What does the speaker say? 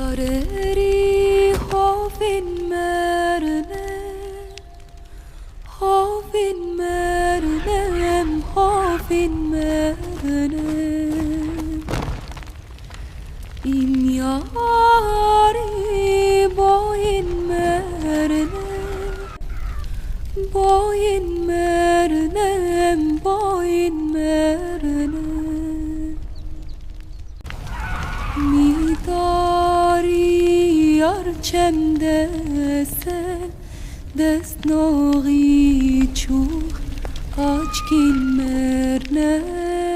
Tareri hovin mernem, hovin mernem. İn yari boyin mernem, boyin mernem, boyin mernem. Midari arçemde sen dest noği çuh açkin mernem.